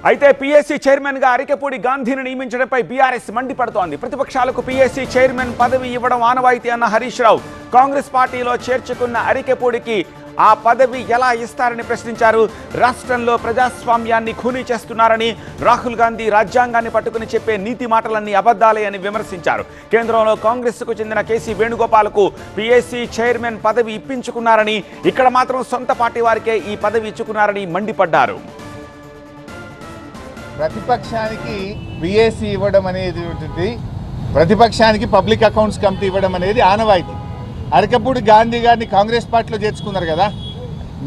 అయితే PSC chairman గా అరికెపూడి గాంధీని నియమించడంపై బీఆర్ఎస్ మండిపడుతోంది. ప్రతిపక్షాలకు పీఎస్సీ చైర్మన్ పదవి ఇవ్వడం ఆనవాయితీ అన్న హరీష్ రావు కాంగ్రెస్ పార్టీలో చేర్చుకున్న అరికెపూడికి ఆ పదవి ఎలా ఇస్తారని ప్రశ్నించారు. రాష్ట్రంలో ప్రజాస్వామ్యాన్ని ఖూనీ చేస్తున్నారని, రాహుల్ గాంధీ రాజ్యాంగాన్ని పట్టుకుని చెప్పే నీతి మాటలన్నీ అబద్ధాలే అని విమర్శించారు. కేంద్రంలో కాంగ్రెస్కు చెందిన కేసీ వేణుగోపాల్కు పీఎస్సీ చైర్మన్ పదవి ఇప్పించుకున్నారని, ఇక్కడ మాత్రం సొంత పార్టీ వారికే ఈ పదవి ఇచ్చుకున్నారని మండిపడ్డారు. ప్రతిపక్షానికి పిఎస్సి ఇవ్వడం అనేది ప్రతిపక్షానికి పబ్లిక్ అకౌంట్స్ కమిటీ ఇవ్వడం అనేది ఆనవాయితీ. అరికెపూడి గాంధీ గారిని కాంగ్రెస్ పార్టీలో చేర్చుకున్నారు కదా,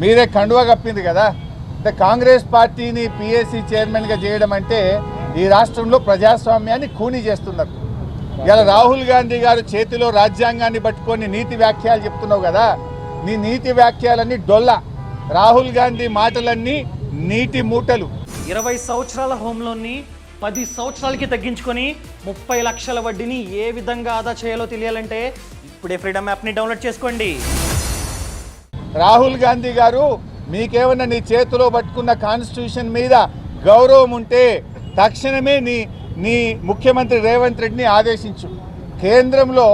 మీరే కండువా కప్పింది కదా. అంటే కాంగ్రెస్ పార్టీని పిఎస్సి చైర్మన్గా చేయడం అంటే ఈ రాష్ట్రంలో ప్రజాస్వామ్యాన్ని ఖూనీ చేస్తున్నారు. ఇలా రాహుల్ గాంధీ గారు చేతిలో రాజ్యాంగాన్ని పట్టుకొని నీతి వ్యాఖ్యలు చెప్తున్నావు కదా, నీ నీతి వ్యాఖ్యలన్నీ డొల్ల. రాహుల్ గాంధీ మాటలన్నీ నీటి మూటలు. 20 సంవత్సరాల హోమ్ లోన్ని 10 సంవత్సరాలకి తగ్గించుకొని 30 లక్షల వడ్డీని ఏ విధంగా ఆదా చేయాలో తెలియాలంటే ఇప్పుడే ఫ్రీడమ్ యాప్ని డౌన్లోడ్ చేసుకోండి. రాహుల్ గాంధీ గారు, మీకేమన్నా నీ చేతిలో పట్టుకున్న కాన్స్టిట్యూషన్ మీద గౌరవం ఉంటే తక్షణమే నీ ముఖ్యమంత్రి రేవంత్ రెడ్డిని ఆదేశించు. కేంద్రంలో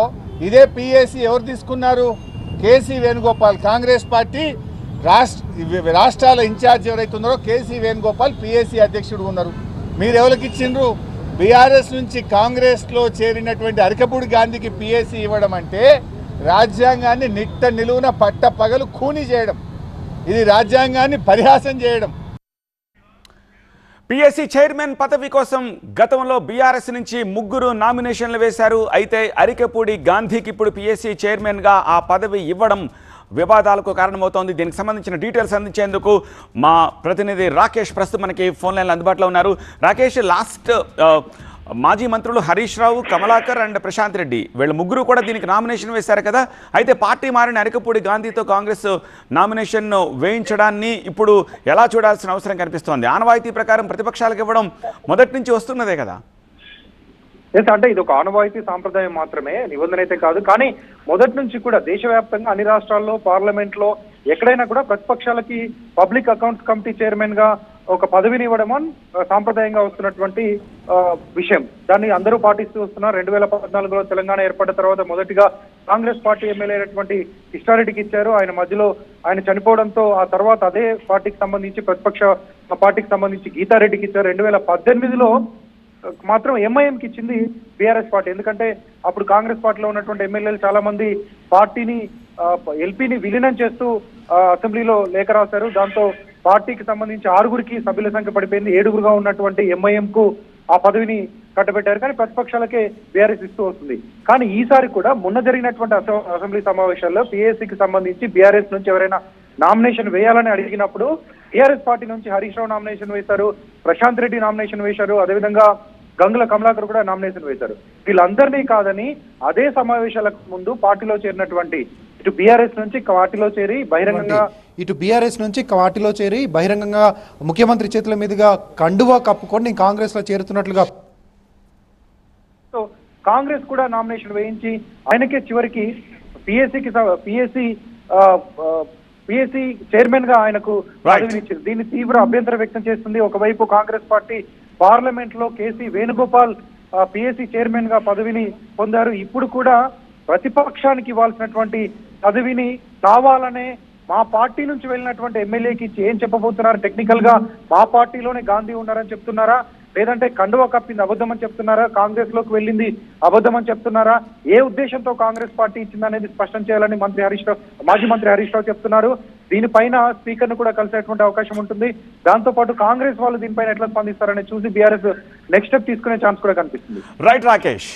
ఇదే పిఎస్సి ఎవరు తీసుకున్నారు? కేసీ వేణుగోపాల్. కాంగ్రెస్ పార్టీ రాష్ట్రాల ఇన్ఛార్జ్ ఎవరైతే ఉన్నారో కేసీ వేణుగోపాల్ పిఎస్సి అధ్యక్షుడు ఉన్నారు. మీరు ఎవరికి ఇచ్చిండ్రు? బీఆర్ఎస్ నుంచి కాంగ్రెస్లో చేరినటువంటి అరికెపూడి గాంధీకి పిఎస్సి ఇవ్వడం అంటే రాజ్యాంగాన్ని నిట్ట నిలువున పట్ట పగలు ఖూనీ చేయడం, ఇది రాజ్యాంగాన్ని పరిహాసం చేయడం. పీఎస్సీ చైర్మన్ పదవి కోసం గతంలో బీఆర్ఎస్ నుంచి 3 నామినేషన్లు వేశారు. అయితే అరికెపూడి గాంధీకి ఇప్పుడు పీఎస్సీ చైర్మన్గా ఆ పదవి ఇవ్వడం వివాదాలకు కారణమవుతోంది. దీనికి సంబంధించిన డీటెయిల్స్ అందించేందుకు మా ప్రతినిధి రాకేష్ ప్రస్తుతం మనకి ఫోన్ లైన్లో అందుబాటులో ఉన్నారు. రాకేష్, మాజీ మంత్రులు హరీష్ రావు, కమలాకర్ అండ్ ప్రశాంత్ రెడ్డి వీళ్ళ 3 కూడా దీనికి నామినేషన్ వేశారు కదా. అయితే పార్టీ మారిన అరికెపూడి గాంధీతో కాంగ్రెస్ నామినేషన్ వేయించడాన్ని ఇప్పుడు ఎలా చూడాల్సిన అవసరం కనిపిస్తోంది? ఆనవాయితీ ప్రకారం ప్రతిపక్షాలకు ఇవ్వడం మొదటి నుంచి వస్తున్నదే కదా. అంటే ఇది ఒక ఆనవాయితీ సాంప్రదాయం మాత్రమే, నిబంధన అయితే కాదు. కానీ మొదటి నుంచి కూడా దేశవ్యాప్తంగా అన్ని రాష్ట్రాల్లో పార్లమెంట్ లో ఎక్కడైనా కూడా ప్రతిపక్షాలకి పబ్లిక్ అకౌంట్స్ కమిటీ చైర్మన్ గా ఒక పదవిని ఇవ్వడం సాంప్రదాయంగా వస్తున్నటువంటి విషయం. దాన్ని అందరూ పాటిస్తూ వస్తున్నారు. 2014లో తెలంగాణ ఏర్పడిన తర్వాత మొదటిగా కాంగ్రెస్ పార్టీ ఎమ్మెల్యే అయినటువంటి కిష్టారెడ్డికి ఇచ్చారు. ఆయన మధ్యలో ఆయన చనిపోవడంతో ఆ తర్వాత అదే పార్టీకి సంబంధించి ప్రతిపక్ష పార్టీకి సంబంధించి గీతారెడ్డికి ఇచ్చారు. 2018లో మాత్రం ఎంఐఎంకి ఇచ్చింది బీఆర్ఎస్ పార్టీ. ఎందుకంటే అప్పుడు కాంగ్రెస్ పార్టీలో ఉన్నటువంటి ఎమ్మెల్యేలు చాలా మంది పార్టీని ఎల్పీని విలీనం చేస్తూ అసెంబ్లీలో లేఖ రాశారు. దాంతో పార్టీకి సంబంధించి 6గురికి సభ్యుల సంఖ్య పడిపోయింది. 7గురుగా ఉన్నటువంటి ఎంఐఎంకు ఆ పదవిని కట్టబెట్టారు. కానీ ప్రతిపక్షాలకే బీఆర్ఎస్ ఇస్తూ వస్తుంది. కానీ ఈసారి కూడా మొన్న జరిగినటువంటి అసెంబ్లీ సమావేశాల్లో పిఎస్సికి సంబంధించి బీఆర్ఎస్ నుంచి ఎవరైనా నామినేషన్ వేయాలని అడిగినప్పుడు టీఆర్ఎస్ పార్టీ నుంచి హరీష్ రావు నామినేషన్ వేశారు, ప్రశాంత్ రెడ్డి నామినేషన్ వేశారు, అదేవిధంగా గంగుల కమలాకర్ కూడా నామినేషన్ వేశారు. వీళ్ళందరినీ కాదని అదే సమావేశాలకు ముందు పార్టీలో చేరినటువంటి ఇటు బీఆర్ఎస్ నుంచి పార్టీలో చేరి బహిరంగంగా ముఖ్యమంత్రి చేతుల మీదుగా కండువా కప్పుకొని కాంగ్రెస్ లో చేరుతున్నట్లుగా కాంగ్రెస్ కూడా నామినేషన్ వేయించి ఆయనకే చివరికి పిఎస్సి చైర్మన్ గా ఆయనకు పదవినిచ్చింది. దీన్ని తీవ్ర అభ్యంతరం వ్యక్తం చేస్తుంది. ఒకవైపు కాంగ్రెస్ పార్టీ పార్లమెంట్ లో కేసీ వేణుగోపాల్ పిఎస్సి చైర్మన్ గా పదవిని పొందారు. ఇప్పుడు కూడా ప్రతిపక్షానికి ఇవ్వాల్సినటువంటి పదవిని కావాలనే మా పార్టీ నుంచి వెళ్ళినటువంటి ఎమ్మెల్యేకి ఇచ్చి ఏం చెప్పబోతున్నారు? టెక్నికల్ గా మా పార్టీలోనే గాంధీ ఉన్నారని చెప్తున్నారా, లేదంటే కండువా కప్పింది అబద్ధం అని చెప్తున్నారా, కాంగ్రెస్ లోకి వెళ్ళింది అబద్ధం అని చెప్తున్నారా? ఏ ఉద్దేశంతో కాంగ్రెస్ పార్టీ ఇచ్చిందనేది స్పష్టం చేయాలని మాజీ మంత్రి హరీష్ రావు చెప్తున్నారు. దీనిపైన స్పీకర్ ను కూడా కలిసేటువంటి అవకాశం ఉంటుంది. దాంతో పాటు కాంగ్రెస్ వాళ్ళు దీనిపైన ఎట్లా స్పందిస్తారని చూసి బీఆర్ఎస్ నెక్స్ట్ స్టెప్ తీసుకునే ఛాన్స్ కూడా కనిపిస్తుంది. రైట్ రాకేష్.